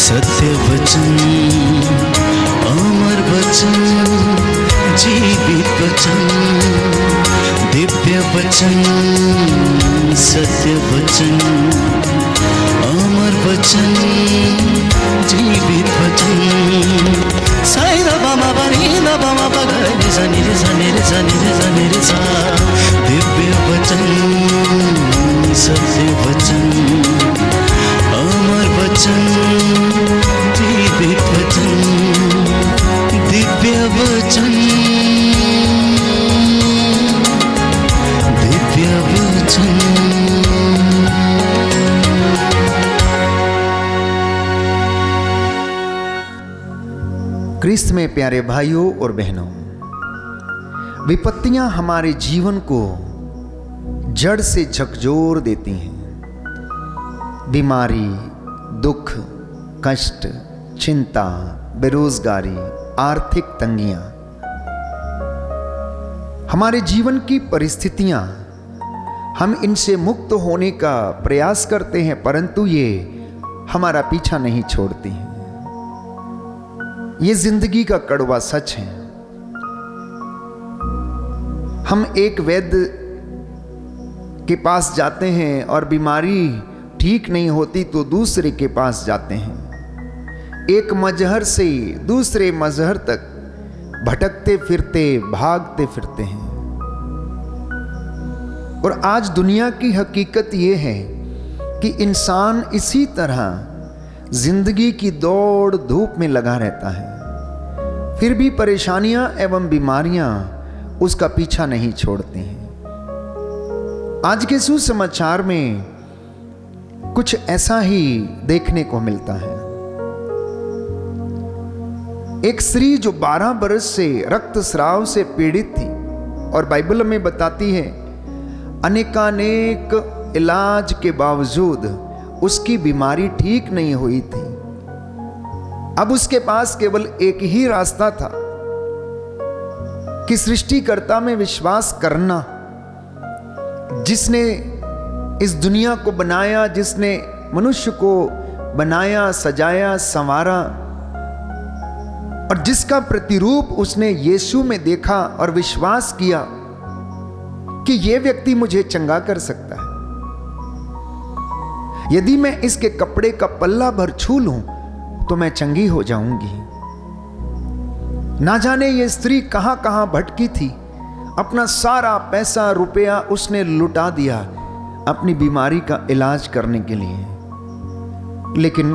सत्य वचन, अमर वचन, जीवित वचन, दिव्य वचन, सत्य वचन, अमर वचन, जीवित वचन। साई दा बामा बनी दा बामा बगरे रे सा नी रे सा नी रे सा नी रे सा नी रे सा। दिव्य वचन, सत्य वचन, अमर वचन, जीवित वचन, दिव्य वचन, दिव्य वचन। क्रिस्त में प्यारे भाइयों और बहनों, विपत्तियां हमारे जीवन को जड़ से झकझोर देती हैं। बीमारी, दुख, कष्ट, चिंता, बेरोजगारी, आर्थिक तंगियां, हमारे जीवन की परिस्थितियां, हम इनसे मुक्त होने का प्रयास करते हैं, परंतु ये हमारा पीछा नहीं छोड़ती हैं। ये जिंदगी का कड़वा सच है। हम एक वैद्य के पास जाते हैं और बीमारी ठीक नहीं होती तो दूसरे के पास जाते हैं। एक मजहर से दूसरे मजहर तक भटकते फिरते, भागते फिरते हैं। और आज दुनिया की हकीकत यह है कि इंसान इसी तरह जिंदगी की दौड़ धूप में लगा रहता है, फिर भी परेशानियां एवं बीमारियां उसका पीछा नहीं छोड़ती हैं। आज के सुसमाचार में कुछ ऐसा ही देखने को मिलता है। एक स्त्री जो 12 बरस से रक्तस्राव से पीड़ित थी, और बाइबल में बताती है अनेकानेक इलाज के बावजूद उसकी बीमारी ठीक नहीं हुई थी। अब उसके पास केवल एक ही रास्ता था कि सृष्टिकर्ता में विश्वास करना, जिसने इस दुनिया को बनाया, जिसने मनुष्य को बनाया, सजाया, संवारा, और जिसका प्रतिरूप उसने यीशु में देखा और विश्वास किया कि यह व्यक्ति मुझे चंगा कर सकता है। यदि मैं इसके कपड़े का पल्ला भर छू लूं तो मैं चंगी हो जाऊंगी। ना जाने ये स्त्री कहां कहां भटकी थी, अपना सारा पैसा रुपया उसने लुटा दिया अपनी बीमारी का इलाज करने के लिए, लेकिन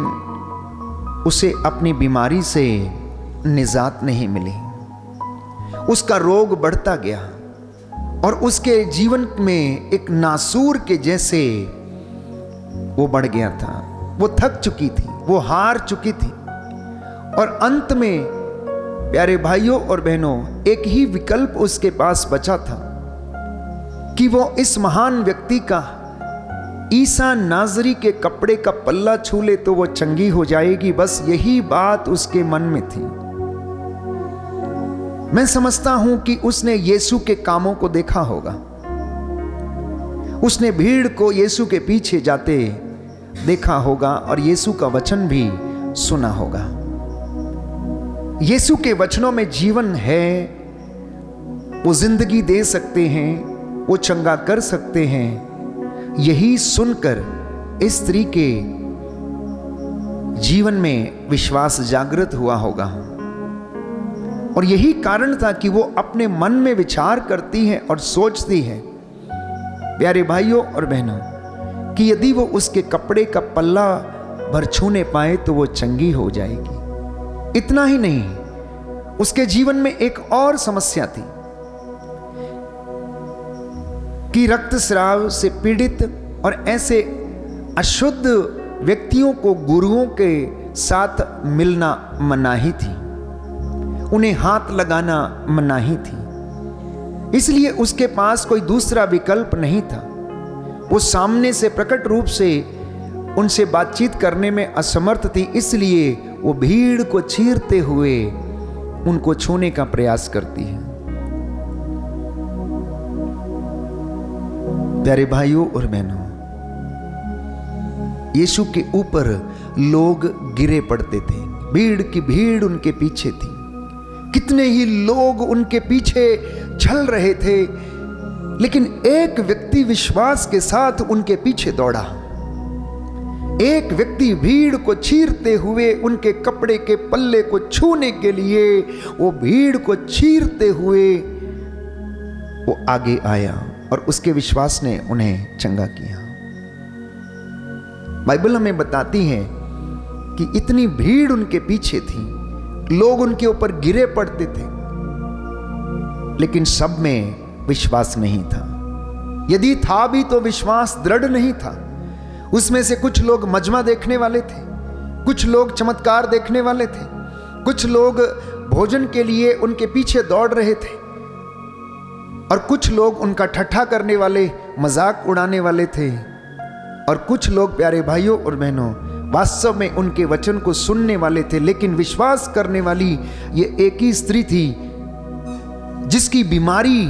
उसे अपनी बीमारी से निजात नहीं मिली। उसका रोग बढ़ता गया और उसके जीवन में एक नासूर के जैसे वो बढ़ गया था। वो थक चुकी थी, वो हार चुकी थी, और अंत में प्यारे भाइयों और बहनों, एक ही विकल्प उसके पास बचा था कि वो इस महान व्यक्ति का, ईसा नाजरी के कपड़े का पल्ला छू ले तो वो चंगी हो जाएगी। बस यही बात उसके मन में थी। मैं समझता हूं कि उसने यीशु के कामों को देखा होगा, उसने भीड़ को यीशु के पीछे जाते देखा होगा और यीशु का वचन भी सुना होगा। यीशु के वचनों में जीवन है, वो जिंदगी दे सकते हैं, वो चंगा कर सकते हैं। यही सुनकर इस स्त्री के जीवन में विश्वास जागृत हुआ होगा, और यही कारण था कि वो अपने मन में विचार करती है और सोचती है, प्यारे भाइयों और बहनों, कि यदि वो उसके कपड़े का पल्ला भर छूने पाए तो वो चंगी हो जाएगी। इतना ही नहीं, उसके जीवन में एक और समस्या थी कि रक्तस्राव से पीड़ित और ऐसे अशुद्ध व्यक्तियों को गुरुओं के साथ मिलना मनाही थी, उन्हें हाथ लगाना मनाही थी। इसलिए उसके पास कोई दूसरा विकल्प नहीं था। वो सामने से प्रकट रूप से उनसे बातचीत करने में असमर्थ थी, इसलिए वो भीड़ को चीरते हुए उनको छूने का प्रयास करती है। प्यारे भाइयों और बहनों, यीशु के ऊपर लोग गिरे पड़ते थे। भीड़ की भीड़ उनके पीछे थी, कितने ही लोग उनके पीछे चल रहे थे, लेकिन एक व्यक्ति विश्वास के साथ उनके पीछे दौड़ा। एक व्यक्ति भीड़ को चीरते हुए उनके कपड़े के पल्ले को छूने के लिए वो भीड़ को चीरते हुए वो आगे आया और उसके विश्वास ने उन्हें चंगा किया। बाइबल हमें बताती है कि इतनी भीड़ उनके पीछे थी, लोग उनके ऊपर गिरे पड़ते थे, लेकिन सब में विश्वास नहीं था। यदि था भी तो विश्वास दृढ़ नहीं था। उसमें से कुछ लोग मजमा देखने वाले थे, कुछ लोग चमत्कार देखने वाले थे, कुछ लोग भोजन के लिए उनके पीछे दौड़ रहे थे, और कुछ लोग उनका ठट्ठा करने वाले, मजाक उड़ाने वाले थे, और कुछ लोग प्यारे भाइयों और बहनों वास्तव में उनके वचन को सुनने वाले थे। लेकिन विश्वास करने वाली ये एक ही स्त्री थी जिसकी बीमारी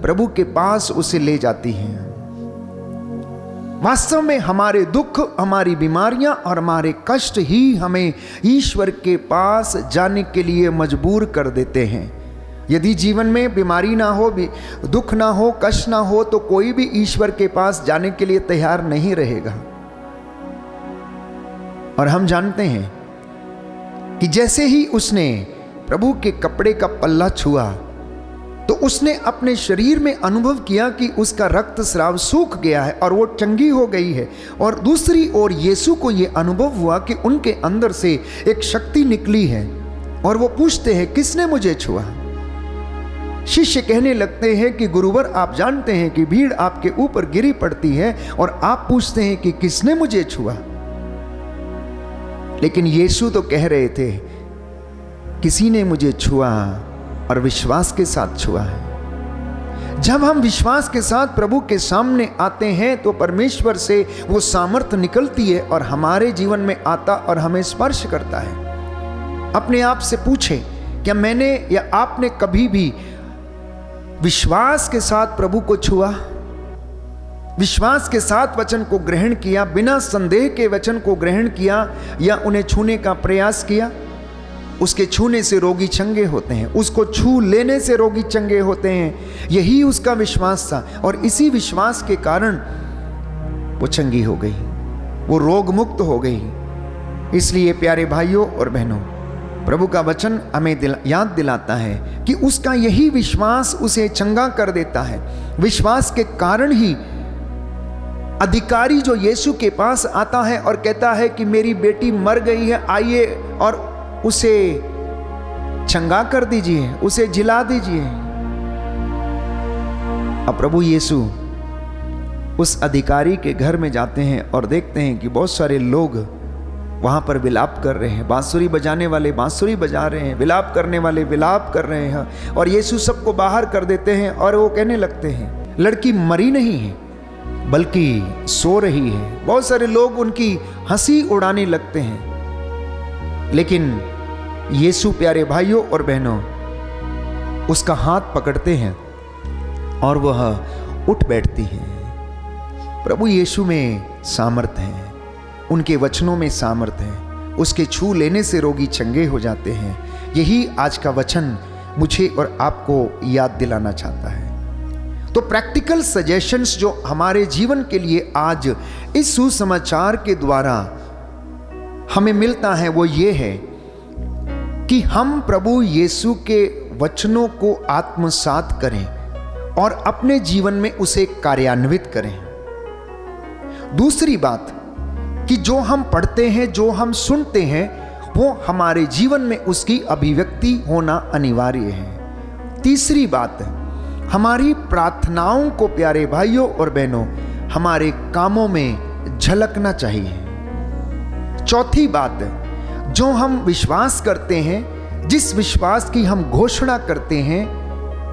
प्रभु के पास उसे ले जाती है। वास्तव में हमारे दुख, हमारी बीमारियां और हमारे कष्ट ही हमें ईश्वर के पास जाने के लिए मजबूर कर देते हैं। यदि जीवन में बीमारी ना हो, दुख ना हो, कष्ट ना हो, तो कोई भी ईश्वर के पास जाने के लिए तैयार नहीं रहेगा। और हम जानते हैं कि जैसे ही उसने प्रभु के कपड़े का पल्ला छुआ तो उसने अपने शरीर में अनुभव किया कि उसका रक्त स्राव सूख गया है और वो चंगी हो गई है। और दूसरी ओर यीशु को ये अनुभव हुआ कि उनके अंदर से एक शक्ति निकली है, और वो पूछते हैं किसने मुझे छुआ। शिष्य कहने लगते हैं कि गुरुवर, आप जानते हैं कि भीड़ आपके ऊपर गिरी पड़ती है और आप पूछते हैं कि किसने मुझे छुआ। लेकिन यीशु तो कह रहे थे किसी ने मुझे छुआ, और विश्वास के साथ छुआ है। जब हम विश्वास के साथ प्रभु के सामने आते हैं तो परमेश्वर से वो सामर्थ निकलती है और हमारे जीवन में आता और हमें स्पर्श करता है। अपने आप से पूछे, क्या मैंने या आपने कभी भी विश्वास के साथ प्रभु को छुआ, विश्वास के साथ वचन को ग्रहण किया, बिना संदेह के वचन को ग्रहण किया या उन्हें छूने का प्रयास किया? उसके छूने से रोगी चंगे होते हैं, उसको छू लेने से रोगी चंगे होते हैं। यही उसका विश्वास था, और इसी विश्वास के कारण वो चंगी हो गई, वो रोग मुक्त हो गई। इसलिए प्यारे भाइयों और बहनों, प्रभु का वचन हमें याद दिलाता है कि उसका यही विश्वास उसे चंगा कर देता है। विश्वास के कारण ही अधिकारी जो यीशु के पास आता है और कहता है कि मेरी बेटी मर गई है, आइए और उसे चंगा कर दीजिए, उसे जिला दीजिए। अब प्रभु यीशु उस अधिकारी के घर में जाते हैं और देखते हैं कि बहुत सारे लोग वहां पर विलाप कर रहे हैं। बांसुरी बजाने वाले बांसुरी बजा रहे हैं, विलाप करने वाले विलाप कर रहे हैं, और यीशु सबको बाहर कर देते हैं और वो कहने लगते हैं लड़की मरी नहीं है बल्कि सो रही है। बहुत सारे लोग उनकी हंसी उड़ाने लगते हैं, लेकिन यीशु प्यारे भाइयों और बहनों उसका हाथ पकड़ते हैं और वह उठ बैठती है। प्रभु यीशु में सामर्थ है, उनके वचनों में सामर्थ है, उसके छू लेने से रोगी चंगे हो जाते हैं। यही आज का वचन मुझे और आपको याद दिलाना चाहता है। तो प्रैक्टिकल सजेशंस जो हमारे जीवन के लिए आज इस सुसमाचार के द्वारा हमें मिलता है वो ये है कि हम प्रभु यीशु के वचनों को आत्मसात करें और अपने जीवन में उसे कार्यान्वित करें। दूसरी बात कि जो हम पढ़ते हैं, जो हम सुनते हैं, वो हमारे जीवन में उसकी अभिव्यक्ति होना अनिवार्य है। तीसरी बात, हमारी प्रार्थनाओं को प्यारे भाइयों और बहनों हमारे कामों में झलकना चाहिए। चौथी बात, जो हम विश्वास करते हैं, जिस विश्वास की हम घोषणा करते हैं,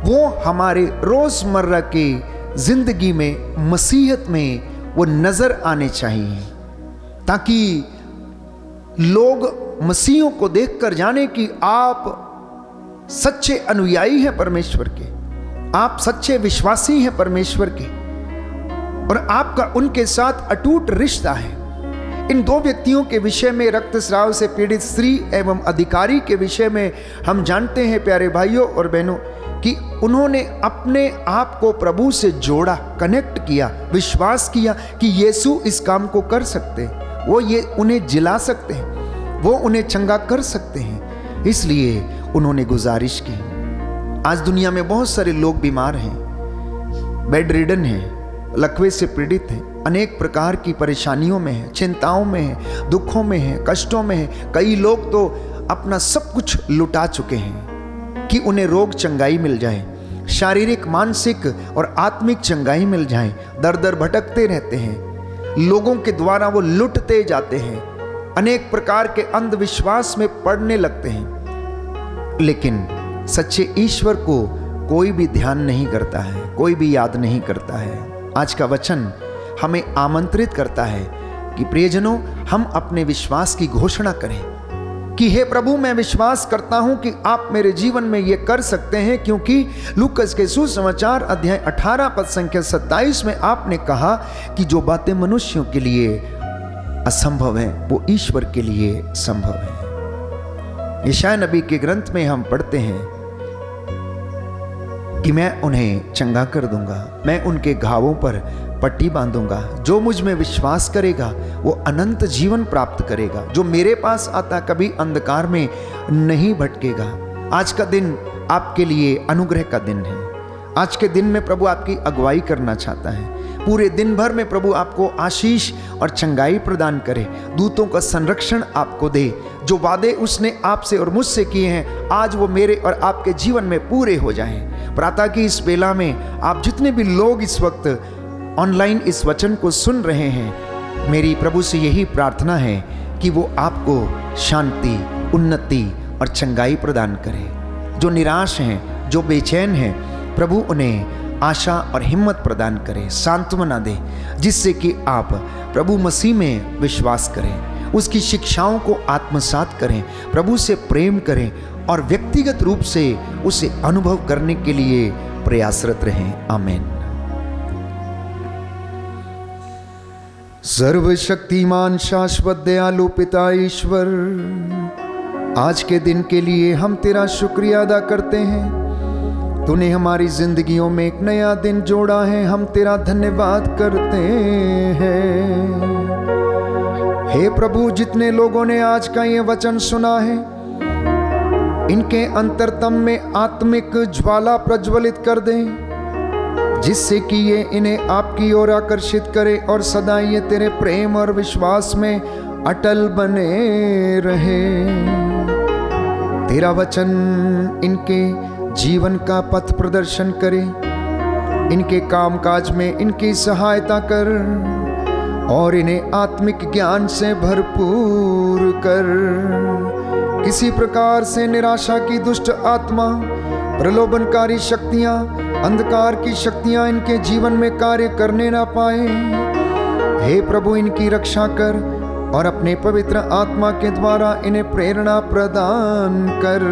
वो हमारे रोजमर्रा की जिंदगी में, मसीहत में वो नजर आने चाहिए, ताकि लोग मसीहों को देखकर जाने कि आप सच्चे अनुयायी हैं परमेश्वर के, आप सच्चे विश्वासी हैं परमेश्वर के, और आपका उनके साथ अटूट रिश्ता है। इन दो व्यक्तियों के विषय में, रक्तस्राव से पीड़ित स्त्री एवं अधिकारी के विषय में हम जानते हैं प्यारे भाइयों और बहनों कि उन्होंने अपने आप को प्रभु से जोड़ा, कनेक्ट किया, विश्वास किया कि यीशु इस काम को कर सकते हैं, वो ये उन्हें जिला सकते हैं, वो उन्हें चंगा कर सकते हैं। इसलिए उन्होंने गुजारिश की। आज दुनिया में बहुत सारे लोग बीमार हैं, बेड रिडन हैं, लकवे से पीड़ित हैं, अनेक प्रकार की परेशानियों में हैं, चिंताओं में हैं, दुखों में हैं, कष्टों में हैं। कई लोग तो अपना सब कुछ लुटा चुके हैं कि उन्हें रोग चंगाई मिल जाए, शारीरिक, मानसिक और आत्मिक चंगाई मिल जाए। दर दर भटकते रहते हैं, लोगों के द्वारा वो लुटते जाते हैं, अनेक प्रकार के अंधविश्वास में पड़ने लगते हैं। लेकिन सच्चे ईश्वर को कोई भी ध्यान नहीं करता है, कोई भी याद नहीं करता है। आज का वचन हमें आमंत्रित करता है कि प्रियजनों, हम अपने विश्वास की घोषणा करें कि हे प्रभु, मैं विश्वास करता हूं कि आप मेरे जीवन में ये कर सकते हैं, क्योंकि लूकास के सुसमाचार अध्याय 18 पद संख्या 27 में आपने कहा कि जो बातें मनुष्यों के लिए असंभव है वो ईश्वर के लिए संभव है। यशायाह नबी के ग्रंथ में हम पढ़ते हैं कि मैं उन्हें चंगा कर दूंगा, मैं उनके घावों पर पट्टी बांधूंगा। जो मुझ में विश्वास करेगा वो अनंत जीवन प्राप्त करेगा। जो मेरे पास आता कभी अंधकार में नहीं भटकेगा। आज का दिन आपके लिए अनुग्रह का दिन है। आज के दिन में प्रभु आपकी अगुवाई करना चाहता है। पूरे दिन भर में प्रभु आपको आशीष और चंगाई प्रदान करे, दूतों का संरक्षण आपको दे। जो वादे उसने आपसे और मुझसे किए हैं, आज वो मेरे और आपके जीवन में पूरे हो जाएं। प्रातः की इस बेला में आप जितने भी लोग इस वक्त ऑनलाइन इस वचन को सुन रहे हैं, मेरी प्रभु से यही प्रार्थना है कि वो आपको शांति, उन्नति और चंगाई प्रदान करे। जो निराश हैं, जो बेचैन हैं, प्रभु उन्हें आशा और हिम्मत प्रदान करे, सांत्वना दे, जिससे कि आप प्रभु मसीह में विश्वास करें, उसकी शिक्षाओं को आत्मसात करें, प्रभु से प्रेम करें और व्यक्तिगत रूप से उसे अनुभव करने के लिए प्रयासरत रहें। आमीन। सर्वशक्तिमान शाश्वत दयालु पिता ईश्वर, आज के दिन के लिए हम तेरा शुक्रिया अदा करते हैं। तूने हमारी जिंदगियों में एक नया दिन जोड़ा है, हम तेरा धन्यवाद करते हैं। हे प्रभु, जितने लोगों ने आज का ये वचन सुना है, इनके अंतरतम में आत्मिक ज्वाला प्रज्वलित कर दें, जिससे कि ये इन्हें आपकी ओर आकर्षित करे और सदा ये तेरे प्रेम और विश्वास में अटल बने रहे। तेरा वचन इनके जीवन का पथ प्रदर्शन करे, इनके कामकाज में इनकी सहायता कर और इन्हें आत्मिक ज्ञान से भरपूर कर। किसी प्रकार से निराशा की दुष्ट आत्मा, प्रलोभनकारी शक्तियां, अंधकार की शक्तियां इनके जीवन में कार्य करने ना पाए। हे प्रभु, इनकी रक्षा कर और अपने पवित्र आत्मा के द्वारा इन्हें प्रेरणा प्रदान कर।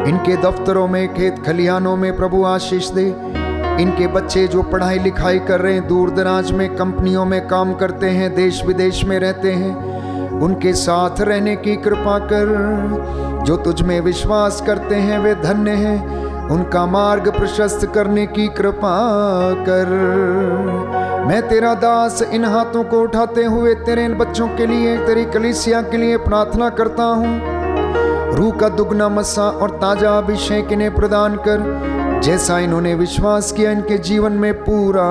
इनके दफ्तरों में, खेत खलिहानों में प्रभु आशीष दे। इनके बच्चे जो पढ़ाई लिखाई कर रहे हैं, दूर दराज में कंपनियों में काम करते हैं, देश विदेश में रहते हैं, उनके साथ रहने की कृपा कर। जो तुझ में विश्वास करते हैं वे धन्य हैं, उनका मार्ग प्रशस्त करने की कृपा कर। मैं तेरा दास इन हाथों को उठाते हुए तेरे इन बच्चों के लिए, तेरी कलीसिया के लिए प्रार्थना करता हूँ। रूह का दुगना मस्सा और ताजा अभिषेक इन्हें प्रदान कर, जैसा इन्होंने विश्वास किया इनके जीवन में पूरा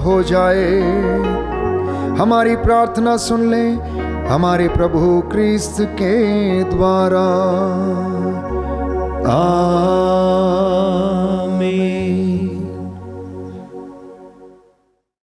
हो जाए। हमारी प्रार्थना सुन ले हमारे प्रभु क्रिस्त के द्वारा।